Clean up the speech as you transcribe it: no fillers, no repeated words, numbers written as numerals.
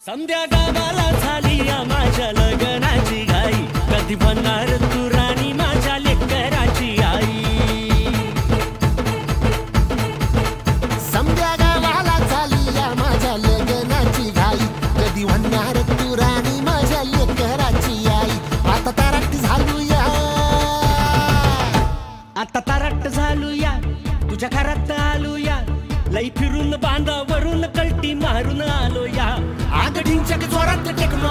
संध्या गावाला झाली या माझ्या लग्नाची घाई, कधी बनणार तू राणी माझ्या लेकराची आई। संध्या गावाला झाली या माझ्या लग्नाची घाई, कधी बनणार तू राणी माझ्या लेकराची आई। आता तारट झालूया, आता तारट झालूया, तुझ्या घरात आलूया, लई फिरून बांधावरून कल्टी मारून आलो या। आगडींच्या जोरात टेक्नो